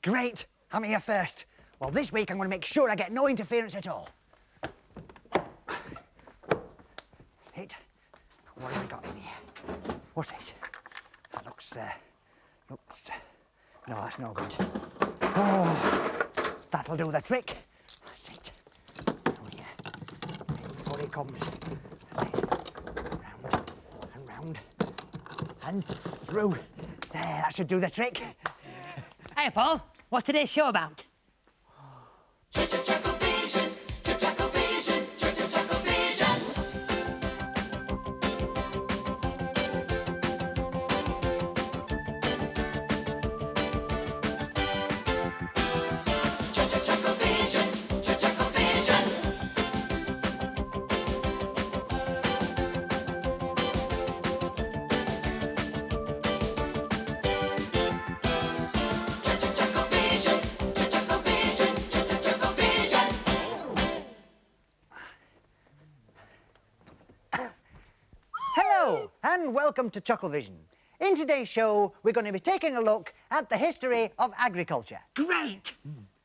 Great, I'm here first. Well, this week I'm going to make sure I get no interference at all. Hit. What have we got in here? What's it? That looks, no, that's no good. Oh, that'll do the trick. That's it. Oh, yeah. Before he comes. Round and round and through. There, that should do the trick. Hey, Paul, what's today's show about? ChuckleVision, ChuckleVision, ChuckleVision. ChuckleVision, ChuckleVision. Hello, and welcome to ChuckleVision. In today's show, we're going to be taking a look at the history of agriculture. Great!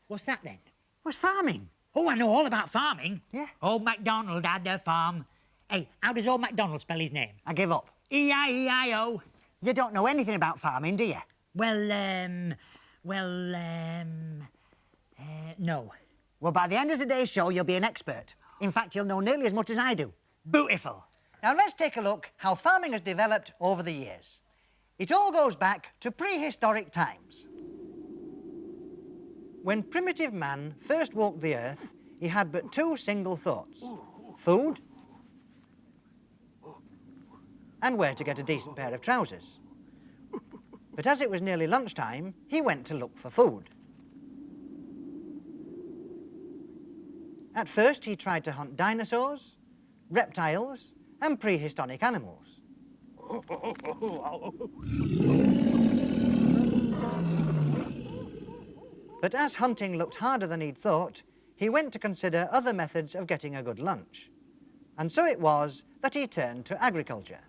What's that then? What's farming? Oh, I know all about farming. Yeah? Old MacDonald had a farm. Hey, how does old MacDonald spell his name? I give up. E-I-E-I-O. You don't know anything about farming, do you? No. Well, by the end of today's show, you'll be an expert. In fact, you'll know nearly as much as I do. Beautiful. Now, let's take a look how farming has developed over the years. It all goes back to prehistoric times. When primitive man first walked the earth, he had but two single thoughts: food and where to get a decent pair of trousers. But as it was nearly lunchtime, he went to look for food. At first, he tried to hunt dinosaurs, reptiles, and prehistoric animals. But as hunting looked harder than he'd thought, he went to consider other methods of getting a good lunch. And so it was that he turned to agriculture.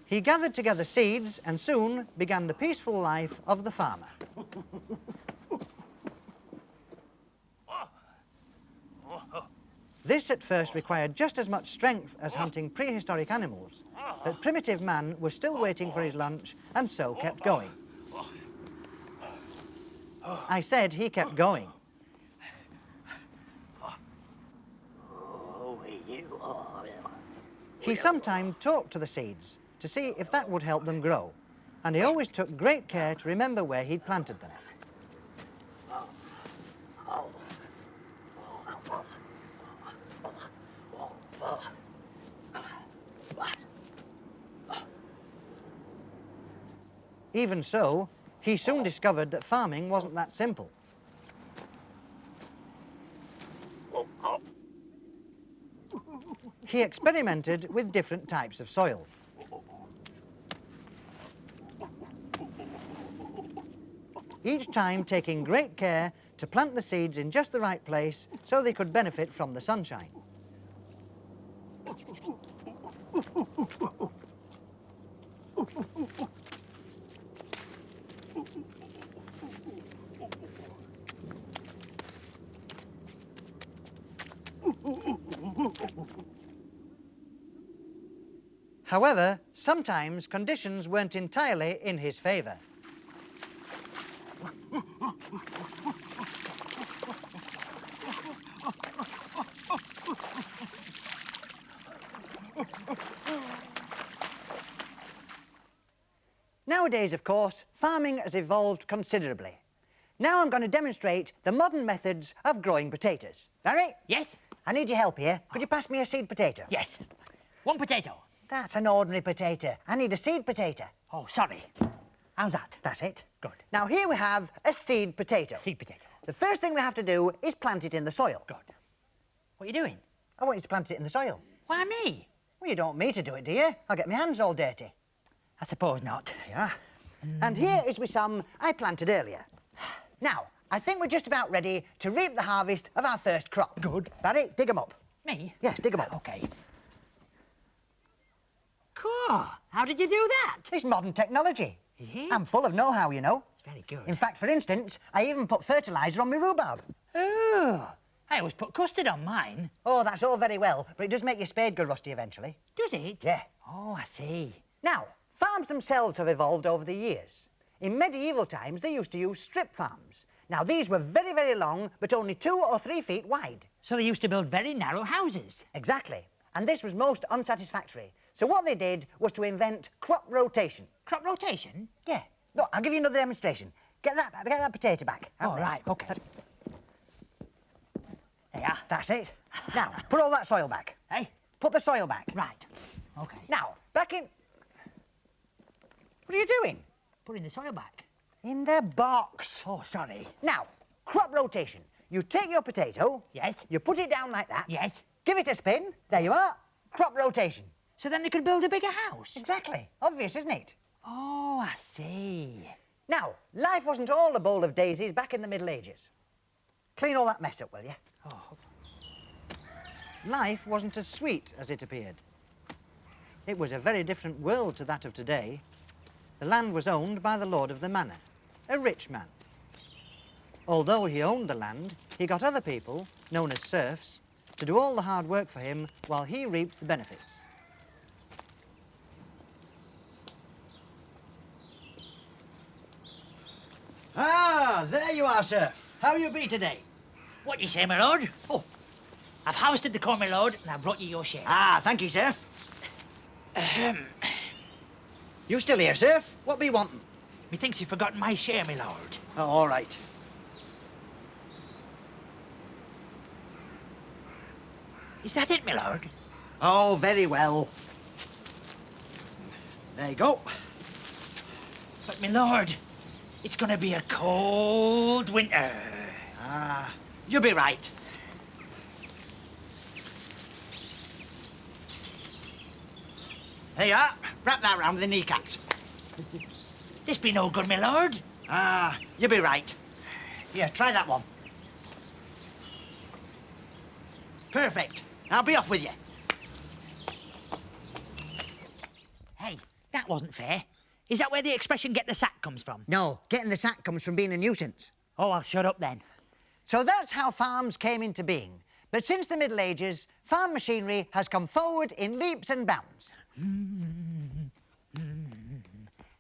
He gathered together seeds and soon began the peaceful life of the farmer. This at first required just as much strength as hunting prehistoric animals, but primitive man was still waiting for his lunch and so kept going. I said he kept going. He sometimes talked to the seeds to see if that would help them grow, and he always took great care to remember where he'd planted them. Even so, he soon discovered that farming wasn't that simple. He experimented with different types of soil. Each time taking great care to plant the seeds in just the right place so they could benefit from the sunshine. However, sometimes conditions weren't entirely in his favour. Nowadays, of course, farming has evolved considerably. Now I'm going to demonstrate the modern methods of growing potatoes. Barry? Yes? I need your help here. Could you pass me a seed potato? Yes. One potato. That's an ordinary potato. I need a seed potato. Oh, sorry. How's that? That's it. Good. Now here we have a seed potato. Seed potato. The first thing we have to do is plant it in the soil. Good. What are you doing? I want you to plant it in the soil. Why me? Well, you don't want me to do it, do you? I'll get my hands all dirty. I suppose not. Yeah. And here is with some I planted earlier. Now, I think we're just about ready to reap the harvest of our first crop. Good. Barry, dig them up. Me? Yes, dig 'em up. Okay. Cool. How did you do that? It's modern technology. Is it? I'm full of know-how, you know. It's very good. In fact, for instance, I even put fertiliser on my rhubarb. Oh, I always put custard on mine. Oh, that's all very well, but it does make your spade go rusty eventually. Does it? Yeah. Oh, I see. Now, farms themselves have evolved over the years. In medieval times, they used to use strip farms. Now, these were very, very long, but only 2 or 3 feet wide. So they used to build very narrow houses. Exactly. And this was most unsatisfactory. So what they did was to invent crop rotation. Crop rotation? Yeah. Look, I'll give you another demonstration. Get that potato back. out All there. right, okay. There you are. That's it. Now, put all that soil back. Hey? Put the soil back. Right. Okay. Now, back in... What are you doing? Putting the soil back. In the box. Oh, sorry. Now, crop rotation. You take your potato. Yes. You put it down like that. Yes. Give it a spin. There you are. Crop rotation. So then they could build a bigger house. Exactly. Obvious, isn't it? Oh, I see. Now, life wasn't all a bowl of daisies back in the Middle Ages. Clean all that mess up, will you? Oh. Life wasn't as sweet as it appeared. It was a very different world to that of today. The land was owned by the lord of the manor, a rich man. Although he owned the land, he got other people, known as serfs, to do all the hard work for him while he reaped the benefits. Ah, there you are, serf. How you be today? What you say, my lord? Oh. I've harvested the corn, my lord, and I've brought you your share. Ah, thank you, serf. You still here, serf? What be wanting? Methinks you've forgotten my share, my lord. Oh, all right. Is that it, my lord? Oh, very well. There you go. But, my lord, it's gonna be a cold winter. Ah, you'll be right. Here you are. Wrap that round the kneecaps. This be no good, my lord. Ah, you'll be right. Here, try that one. Perfect. I'll be off with you. Hey, that wasn't fair. Is that where the expression get the sack comes from? No, getting the sack comes from being a nuisance. Oh, I'll shut up then. So that's how farms came into being. But since the Middle Ages, farm machinery has come forward in leaps and bounds.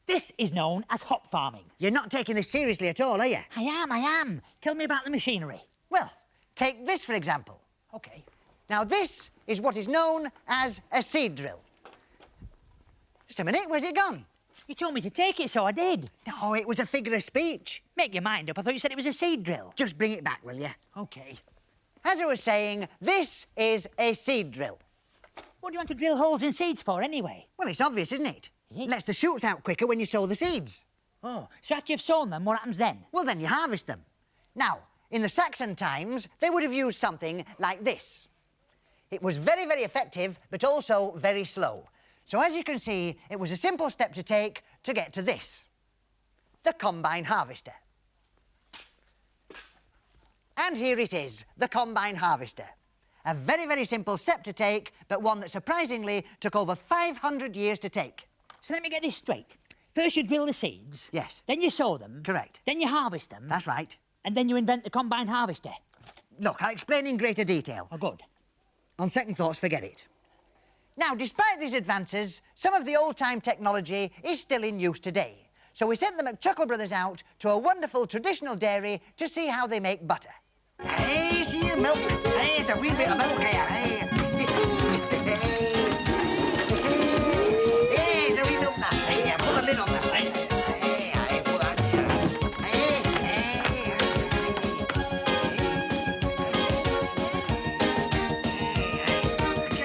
This is known as hop farming. You're not taking this seriously at all, are you? I am. Tell me about the machinery. Well, take this for example. Okay. Now, this is what is known as a seed drill. Just a minute, where's it gone? You told me to take it, so I did. No, it was a figure of speech. Make your mind up. I thought you said it was a seed drill. Just bring it back, will you? Okay. As I was saying, this is a seed drill. What do you want to drill holes in seeds for, anyway? Well, it's obvious, isn't it? Is it? Lets the shoots out quicker when you sow the seeds. Oh, so after you've sown them, what happens then? Well, then you harvest them. Now, in the Saxon times, they would have used something like this. It was very, very effective, but also very slow. So as you can see, it was a simple step to take to get to this, the combine harvester. And here it is, the combine harvester. A very, very simple step to take, but one that surprisingly took over 500 years to take. So let me get this straight. First you drill the seeds. Yes. Then you sow them. Correct. Then you harvest them. That's right. And then you invent the combine harvester. Look, I'll explain in greater detail. Oh, good. On second thoughts, forget it. Now, despite these advances, some of the old-time technology is still in use today. So we sent the McChuckle brothers out to a wonderful traditional dairy to see how they make butter. Hey, see your milk. Hey, it's a wee bit of milk here. Hey, hey, it's a wee milk now. Hey, put a lid on that. Hey, put that here.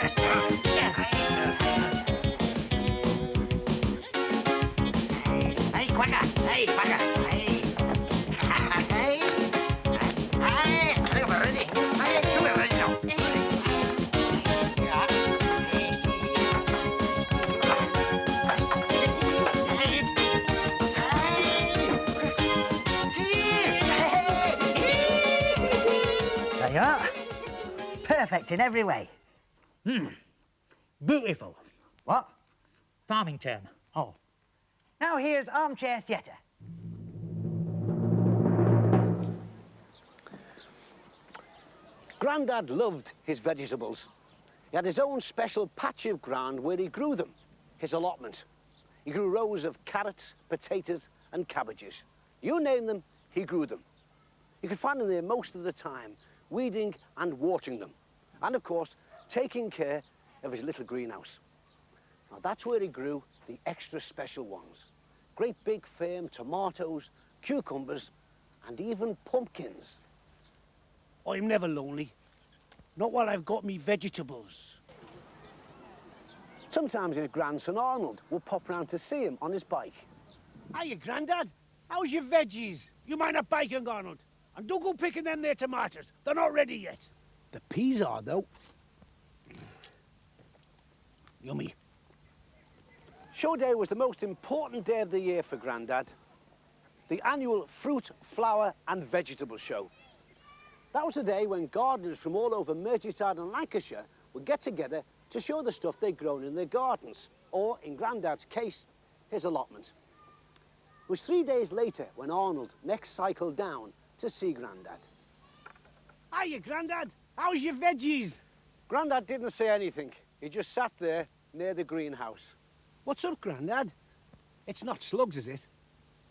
Just Hey, quacker. Hey, Quacker. Hey. Look at ready. Hey, come here, ready now. There you are. perfect in every way. Beautiful. What? Farming term. Oh. Now here's armchair theatre. Grandad loved his vegetables. He had his own special patch of ground where he grew them, his allotment. He grew rows of carrots, potatoes and cabbages. You name them, he grew them. You could find them there most of the time, weeding and watering them. And of course, taking care of his little greenhouse. Now that's where he grew the extra special ones. Great big firm tomatoes, cucumbers and even pumpkins. I'm never lonely. Not while I've got me vegetables. Sometimes his grandson Arnold would pop round to see him on his bike. Hiya, Grandad. How's your veggies? You mind not biking, Arnold? And don't go picking them there tomatoes. They're not ready yet. The peas are, though. Yummy. Show day was the most important day of the year for Grandad. The annual fruit, flower and vegetable show. That was the day when gardeners from all over Merseyside and Lancashire would get together to show the stuff they'd grown in their gardens, or in Grandad's case, his allotment. It was 3 days later when Arnold next cycled down to see Grandad. Hiya, Grandad. How's your veggies? Grandad didn't say anything. He just sat there near the greenhouse. What's up, Grandad? It's not slugs, is it?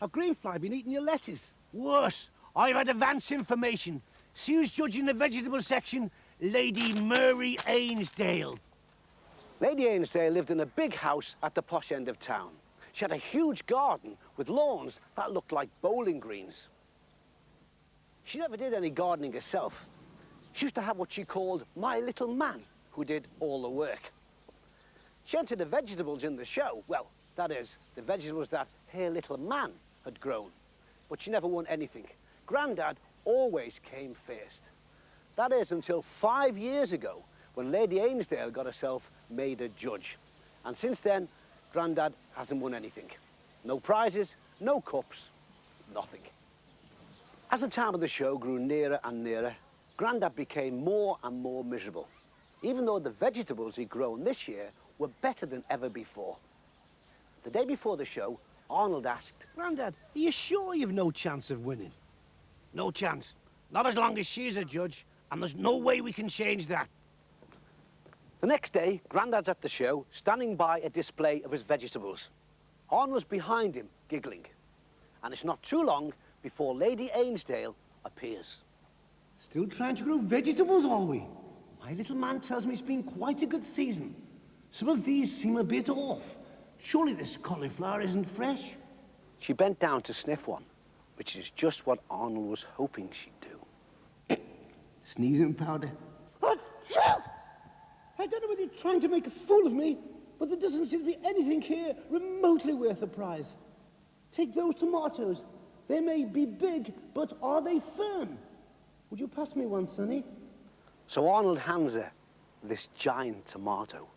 Have greenfly been eating your lettuce? Worse. I've had advance information. See who's judging the vegetable section? Lady Mary Ainsdale. Lady Ainsdale lived in a big house at the posh end of town. She had a huge garden with lawns that looked like bowling greens. She never did any gardening herself. She used to have what she called my little man, who did all the work. She entered the vegetables in the show. Well, that is, the vegetables that her little man had grown. But she never won anything. Grandad always came first. That is until 5 years ago, when Lady Ainsdale got herself made a judge. And since then, Grandad hasn't won anything. No prizes, no cups, nothing. As the time of the show grew nearer and nearer, Grandad became more and more miserable, even though the vegetables he'd grown this year were better than ever before. The day before the show, Arnold asked, Grandad, are you sure you've no chance of winning? No chance. Not as long as she's a judge, and there's no way we can change that. The next day, Grandad's at the show, standing by a display of his vegetables. Arnold's behind him, giggling. And it's not too long before Lady Ainsdale appears. Still trying to grow vegetables, are we? My little man tells me it's been quite a good season. Some of these seem a bit off. Surely this cauliflower isn't fresh. She bent down to sniff one, which is just what Arnold was hoping she'd do. Sneezing powder. I don't know whether you're trying to make a fool of me, but there doesn't seem to be anything here remotely worth a prize. Take those tomatoes. They may be big, but are they firm? Would you pass me one, Sonny? So Arnold hands her this giant tomato.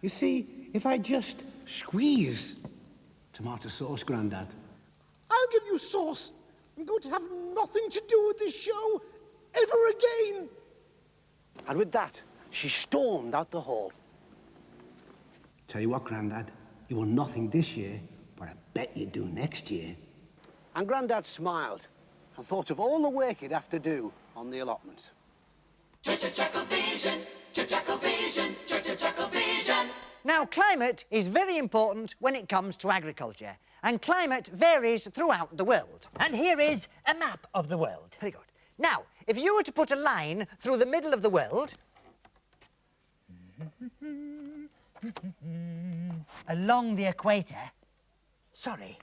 You see, if I just squeeze tomato sauce, Grandad. I'll give you sauce. I'm going to have nothing to do with this show ever again. And with that, she stormed out the hall. Tell you what, Grandad, you won nothing this year, but I bet you do next year. And Grandad smiled and thought of all the work he'd have to do on the allotment. ChuckleVision, ChuckleVision, ChuckleVision. Now, climate is very important when it comes to agriculture, and climate varies throughout the world. And here is a map of the world. Very good. Now, if you were to put a line through the middle of the world, along the equator, Sorry.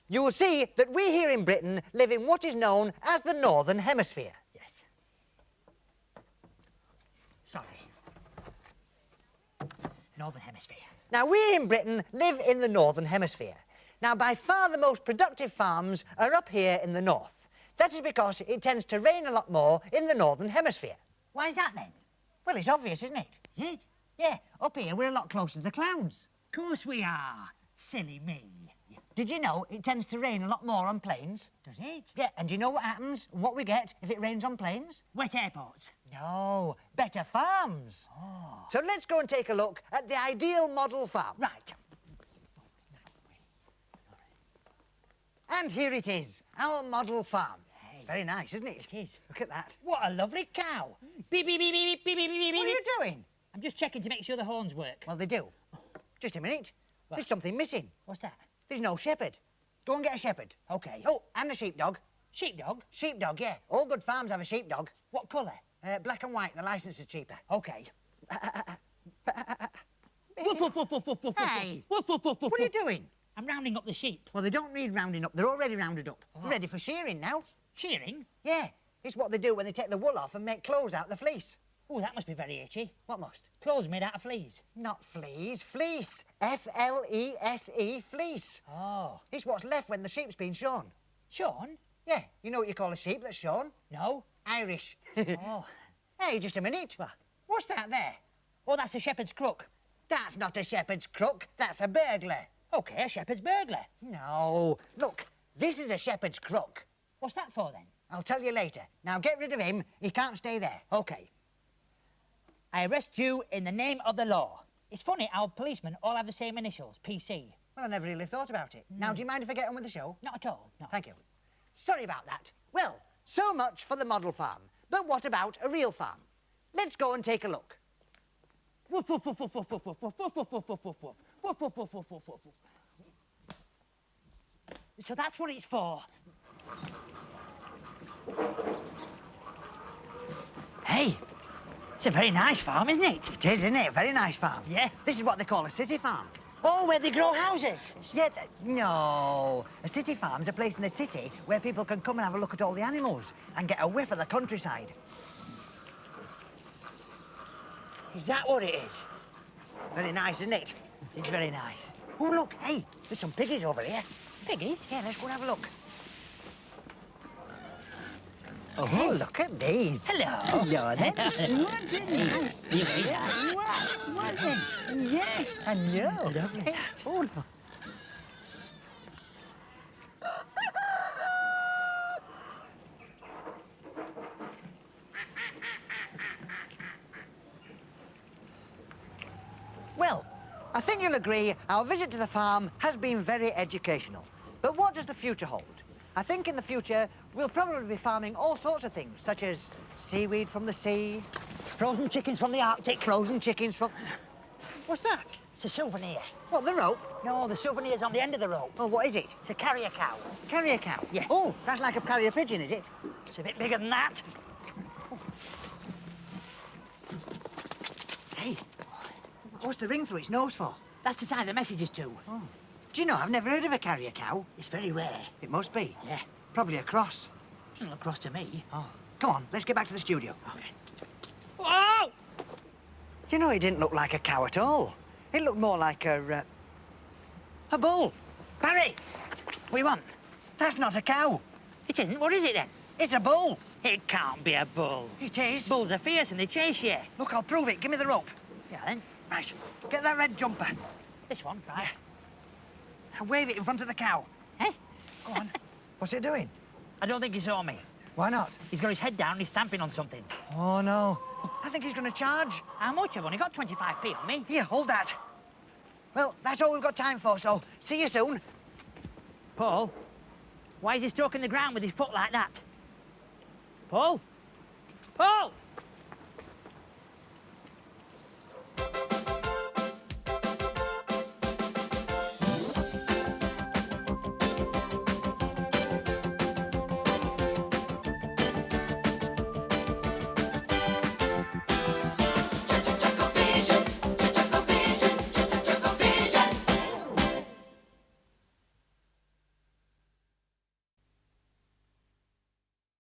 you will see that we here in Britain live in what is known as the Northern Hemisphere. Yes. Sorry. Northern Hemisphere. Now, we in Britain live in the Northern Hemisphere. Now, by far the most productive farms are up here in the north. That is because it tends to rain a lot more in the Northern Hemisphere. Why is that then? Well, it's obvious, isn't it? Is it? Yeah, up here we're a lot closer to the clouds. Of course we are. Silly me. Did you know it tends to rain a lot more on plains? Does it? Yeah, and do you know what happens, what we get if it rains on plains? Wet airports. No, better farms. Oh. So let's go and take a look at the ideal model farm. Right. And here it is, our model farm. Hey. Very nice, isn't it? It is. Look at that. What a lovely cow. Beep, beep, beep, beep, beep, beep, beep, What are beep. you doing? I'm just checking to make sure the horns work. Well, they do. Just a minute. What? There's something missing. What's that? There's no shepherd. Go and get a shepherd. OK. Oh, and a sheepdog. Sheepdog? Sheepdog, yeah. All good farms have a sheepdog. What colour? Black and white, the licence is cheaper. OK. Hey, what are you doing? I'm rounding up the sheep. Well, they don't need rounding up. They're already rounded up. They're ready for shearing now. Shearing? Yeah, it's what they do when they take the wool off and make clothes out of the fleece. Oh, that must be very itchy. What must? Clothes made out of fleas. Not fleas, fleece. F-L-E-S-E, fleece. Oh. It's what's left when the sheep's been shorn. Shorn? Yeah, you know what you call a sheep that's shorn? No. Irish. Oh. Hey, just a minute. What? What's that there? Oh, that's a shepherd's crook. That's not a shepherd's crook, that's a burglar. OK, a shepherd's burglar. No, look, this is a shepherd's crook. What's that for, then? I'll tell you later. Now get rid of him, he can't stay there. OK. I arrest you in the name of the law. It's funny how policemen all have the same initials, PC. Well, I never really thought about it. Now, do you mind if I get on with the show? Not at all, no. Thank you. Sorry about that. Well, so much for the model farm. But what about a real farm? Let's go and take a look. Woof, woof, woof, woof, woof, woof, woof, woof, woof, woof, woof, woof, woof, woof. Woof, woof, woof, woof, woof, woof, woof. So that's what it's for. Hey, it's a very nice farm, isn't it? It is, isn't it? A very nice farm. Yeah. This is what they call a city farm. Oh, where they grow houses. Yeah, no. A city farm's a place in the city where people can come and have a look at all the animals and get a whiff of the countryside. Is that what it is? Very nice, isn't it? It's very nice. Oh, look, hey, there's some piggies over here. Piggies? Yeah, let's go and have a look. Oh, look at these. Hello. Hello there. What a nice. You're very nice. What a... Yes, I know. Lovely. Oh, look. Well, I think you'll agree our visit to the farm has been very educational. But what does the future hold? I think in the future we'll probably be farming all sorts of things, such as seaweed from the sea, Frozen chickens from the Arctic. frozen chickens from... What's that? It's a souvenir. What, the rope? No, the souvenir's on the end of the rope. Oh, what is it? It's a carrier cow. Carrier cow? Yeah. Oh, that's like a carrier pigeon, is it? It's a bit bigger than that. Hey, what's the ring through its nose for? That's to tie the messages to. Do you know, I've never heard of a carrier cow. It's very rare. It must be. Yeah. Probably a cross. Doesn't look cross to me. Oh, come on, let's get back to the studio. OK. Whoa! You know, it didn't look like a cow at all. It looked more like a bull. Barry! What do you want? That's not a cow. It isn't. What is it, then? It's a bull. It can't be a bull. It is. Bulls are fierce and they chase you. Look, I'll prove it. Give me the rope. Yeah, then. Right, get that red jumper. This one, right? Now wave it in front of the cow. Eh? Go on. What's it doing? I don't think he saw me. Why not? He's got his head down and he's stamping on something. Oh, no. I think he's going to charge. How much? I've only got 25p on me. Here, hold that. Well, that's all we've got time for, so see you soon. Paul, why is he stroking the ground with his foot like that? Paul? Paul!